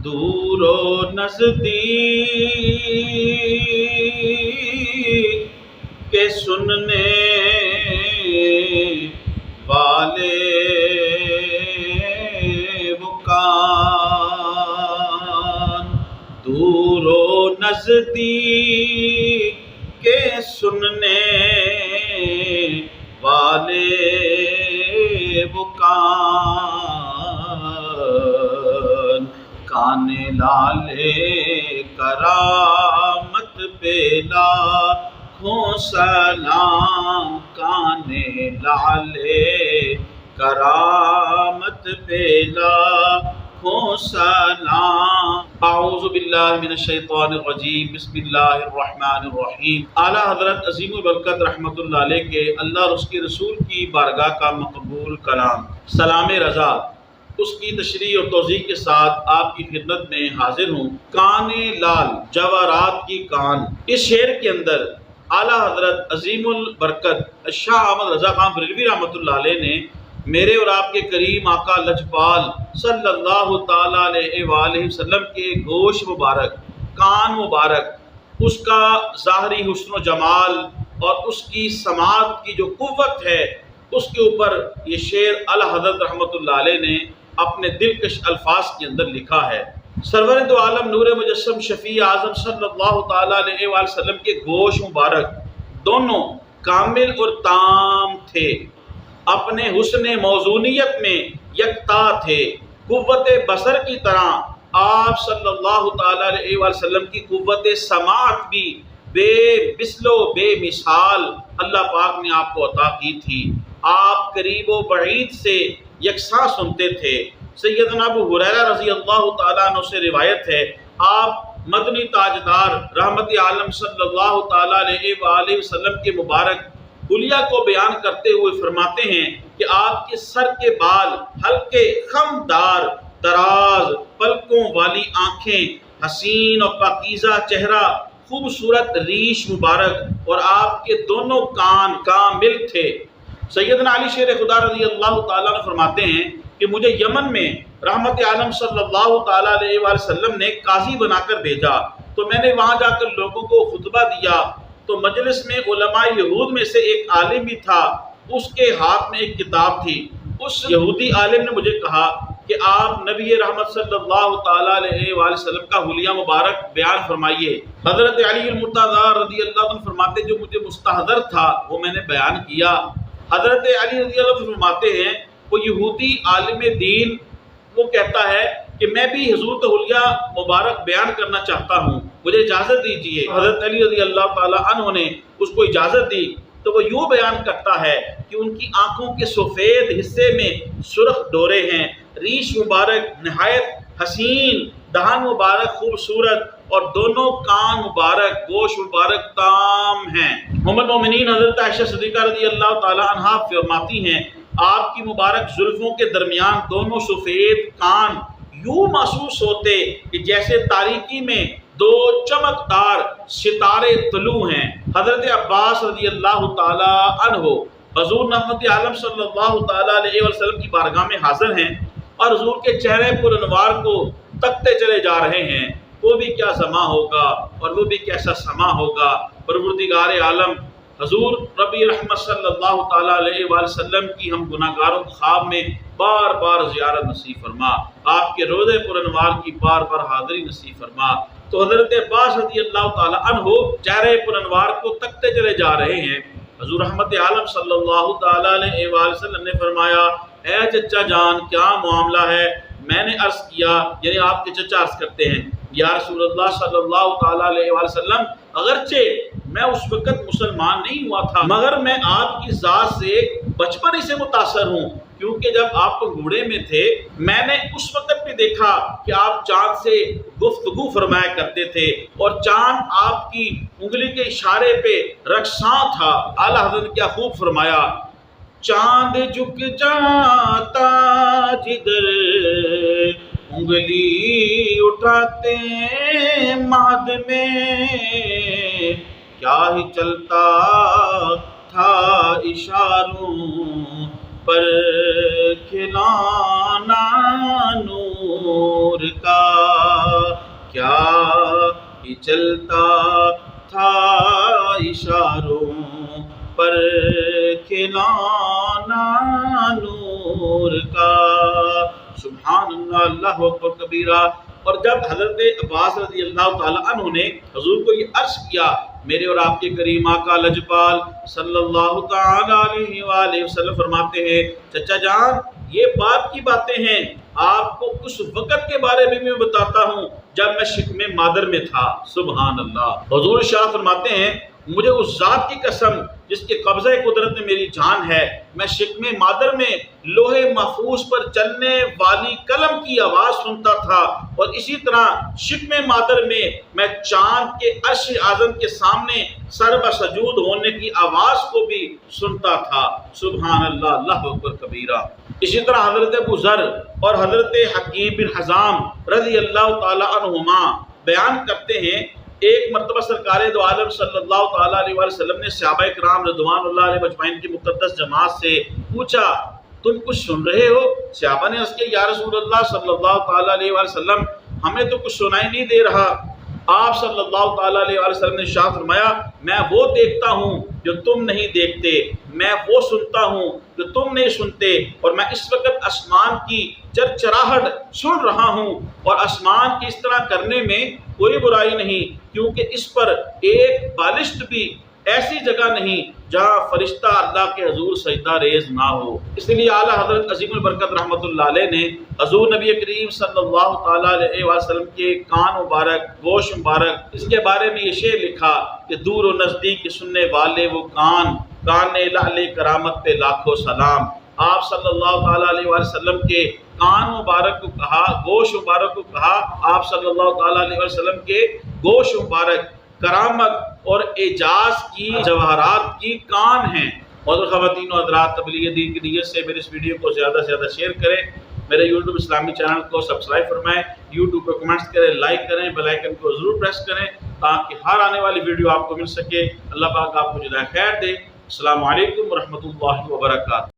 دور و نزدیک کے سننے والے وہ کان، دور و نزدیک کے سننے والے وہ کان، کان لالے کرامت پہ لاکھوں سلام، کان لالے کرامت پہ لاکھوں سلام۔ اعوذ باللہ من الشیطان الرجیم، بسم اللہ الرحمن الرحیم۔ اعلیٰ حضرت عظیم البرکت رحمۃ اللہ علیہ کے اللہ اور اس کے رسول کی بارگاہ کا مقبول کلام سلام رضا، اس کی تشریح اور توضیح کے ساتھ آپ کی خدمت میں حاضر ہوں۔ کان لال، جواہرات کی کان۔ اس شعر کے اندر اعلیٰ حضرت عظیم البرکت شاہ احمد رضا خان بریلوی رحمۃ اللہ علیہ نے میرے اور آپ کے کریم آقا لجپال صلی اللہ تعالیٰ علیہ وآلہ وسلم کے گوش مبارک، کان مبارک، اس کا ظاہری حسن و جمال اور اس کی سماعت کی جو قوت ہے، اس کے اوپر یہ شعر اعلیٰ حضرت رحمۃ اللہ علیہ نے اپنے دلکش الفاظ کے اندر لکھا ہے۔ سرور دو عالم نور مجسم شفیع اعظم صلی اللہ تعالیٰ علیہ وآلہ وسلم کے گوش مبارک دونوں کامل اور تام تھے، اپنے حسن موزونیت میں یکتا تھے۔ قوت بصر کی طرح آپ صلی اللہ تعالیٰ علیہ وآلہ وسلم کی قوت سماعت بھی بے مثل و بے مثال اللہ پاک نے آپ کو عطا کی تھی۔ آپ قریب و بعید سے یکساں سنتے تھے۔ سیدنا ابو ہریرہ رضی اللہ تعالیٰ عنہ سے روایت ہے، آپ مدنی تاجدار رحمت عالم صلی اللہ تعالیٰ علیہ وآلہ وسلم کے مبارک حلیہ کو بیان کرتے ہوئے فرماتے ہیں کہ آپ کے سر کے بال ہلکے، خمدار، دراز پلکوں والی آنکھیں، حسین اور پاکیزہ چہرہ، خوبصورت ریش مبارک، اور آپ کے دونوں کان کامل تھے۔ سیدنا علی شیر خدا رضی اللہ تعالیٰ عنہ فرماتے ہیں کہ مجھے یمن میں رحمت عالم صلی اللہ تعالیٰ علیہ وآلہ وسلم نے قاضی بنا کر بھیجا، تو میں نے وہاں جا کر لوگوں کو خطبہ دیا، تو مجلس میں علماء یہود میں سے ایک عالم بھی تھا، اس کے ہاتھ میں ایک کتاب تھی۔ اس یہودی عالم نے مجھے کہا کہ آپ نبی رحمت صلی اللہ تعالیٰ علیہ وآلہ وسلم کا حلیہ مبارک بیان فرمائیے۔ حضرت علی المرتضیٰ رضی اللہ عنہ فرماتے جو مجھے مستحضر تھا وہ میں نے بیان کیا۔ حضرت علی رضی اللہ عنہ فرماتے ہیں وہ یہودی عالم دین وہ کہتا ہے کہ میں بھی حضور کا حلیہ مبارک بیان کرنا چاہتا ہوں، مجھے اجازت دیجیے۔ حضرت علی رضی اللہ تعالیٰ عنہ نے اس کو اجازت دی تو وہ یوں بیان کرتا ہے کہ ان کی آنکھوں کے سفید حصے میں سرخ ڈورے ہیں، ریش مبارک نہایت حسین، دہان مبارک خوبصورت، اور دونوں کان مبارک، گوش مبارک تام ہیں۔ ام المومنین حضرت عائشہ صدیقہ رضی اللہ تعالیٰ عنہا فرماتی ہیں آپ کی مبارک زلفوں کے درمیان دونوں سفید کان یوں محسوس ہوتے کہ جیسے تاریکی میں دو چمکدار ستارے طلوع ہیں۔ حضرت عباس رضی اللہ تعالیٰ عنہ حضور رحمت عالم صلی اللہ تعالیٰ علیہ وسلم کی بارگاہ میں حاضر ہیں اور حضور کے چہرے پر انوار کو تکتے چلے جا رہے ہیں۔ وہ بھی کیا سما ہوگا اور وہ بھی کیسا سما ہوگا۔ پروردگار عالم حضور ربی رحمت صلی اللہ تعالیٰ علیہ وآلہ وسلم کی ہم گناہ گاروں کو خواب میں بار بار زیارت نصیب فرما، آپ کے روضے پر انوار کی بار بار حاضری نصیب فرما۔ تو حضرت عباس رضی اللہ تعالیٰ عنہ چہرے پر انوار کو تکتے چلے جا رہے ہیں۔ حضور رحمت عالم صلی اللہ تعالیٰ علیہ وآلہ وسلم نے فرمایا اے چچا جان کیا معاملہ ہے؟ میں نے عرض کیا، یعنی آپ کے چچا عرض کرتے ہیں یا رسول اللہ صلی اللہ تعالیٰ علیہ وآلہ وسلم اگرچہ میں اس وقت مسلمان نہیں ہوا تھا مگر میں آپ کی ذات سے بچپن ہی سے متاثر ہوں، کیونکہ جب آپ تو گھوڑے میں تھے میں نے اس وقت بھی دیکھا کہ آپ چاند سے گفتگو فرمایا کرتے تھے اور چاند آپ کی انگلی کے اشارے پہ رقصاں تھا۔ اعلیٰ حضرت نے کیا خوب فرمایا، چاند جھک جاتا جدھر انگلی اٹھاتے مہد میں، کیا ہی چلتا تھا اشاروں پر کھلانا نور نور کا کیا ہی چلتا تھا اشاروں پر کھلانا نور کا۔ سبحان اللہ، اللہ اکبر کبیرہ۔ اور جب حضرت عباس رضی اللہ تعالیٰ عنہ نے حضور کو یہ عرض کیا، میرے اور آپ کے کریم آقا لجپال صلی اللہ تعالیٰ علیہ وآلہ وسلم فرماتے ہیں، چچا جان یہ بات کی باتیں ہیں، آپ کو اس وقت کے بارے میں بتاتا ہوں جب میں شکم مادر میں تھا۔ سبحان اللہ۔ حضور شاہ فرماتے ہیں، مجھے اس ذات کی قسم جس کے قبضہ قدرت میں میری جان ہے، میں شکم مادر میں لوہے محفوظ پر چلنے والی قلم کی آواز سنتا تھا، اور اسی طرح شکم مادر میں چاند کے عرش اعظم کے سامنے سر بسجود ہونے کی آواز کو بھی سنتا تھا۔ سبحان اللہ، اللہ اکبر کبیرہ۔ اسی طرح حضرت ابو ذر اور حضرت حکیم بن حزام رضی اللہ تعالی عنہما بیان کرتے ہیں، ایک مرتبہ سرکار دو عالم صلی اللہ تعالیٰ علیہ وسلم نے صحابہ کرام رضوان اللہ علیہ مجمعین کی مقدس جماعت سے پوچھا، تم کچھ سن رہے ہو؟ صحابہ نے عرض کیا، یا رسول اللہ صلی اللہ تعالیٰ علیہ وسلم ہمیں تو کچھ سنائی نہیں دے رہا۔ آپ صلی اللہ تعالیٰ علیہ وسلم نے ارشاد فرمایا، میں وہ دیکھتا ہوں جو تم نہیں دیکھتے، میں وہ سنتا ہوں جو تم نہیں سنتے، اور میں اس وقت آسمان کی چرچراہٹ سن رہا ہوں، اور آسمان کی اس طرح کرنے میں کوئی برائی نہیں، کیونکہ اس پر ایک بالشت بھی ایسی جگہ نہیں جہاں فرشتہ اللہ کے حضور سجدہ ریز نہ ہو۔ اس لیے اعلیٰ حضرت عظیم البرکت رحمۃ اللہ علیہ نے حضور نبی کریم صلی اللہ تعالیٰ علیہ وسلم کے کان مبارک، گوش مبارک، اس کے بارے میں یہ شعر لکھا کہ دور و نزدیک سننے والے وہ کان لعل کرامت پہ لاکھوں سلام۔ آپ صلی اللہ تعالیٰ علیہ وسلم کے کان مبارک کو کہا، گوش مبارک کو کہا، آپ صلی اللہ تعالیٰ علیہ وسلم کے گوش مبارک کرامت اور اعجاز کی جواہرات کی کان ہیں۔ اور خواتین و حضرات، تبلیغ دین کی نیت سے میرے اس ویڈیو کو زیادہ سے زیادہ شیئر کریں، میرے یوٹیوب اسلامی چینل کو سبسکرائب فرمائیں، یوٹیوب پہ کمنٹس کریں، لائک کریں، بیل آئیکن کو ضرور پریس کریں تاکہ ہر آنے والی ویڈیو آپ کو مل سکے۔ اللہ پاک آپ کو جزائے خیر دے۔ السلام علیکم ورحمۃ اللہ وبرکاتہ۔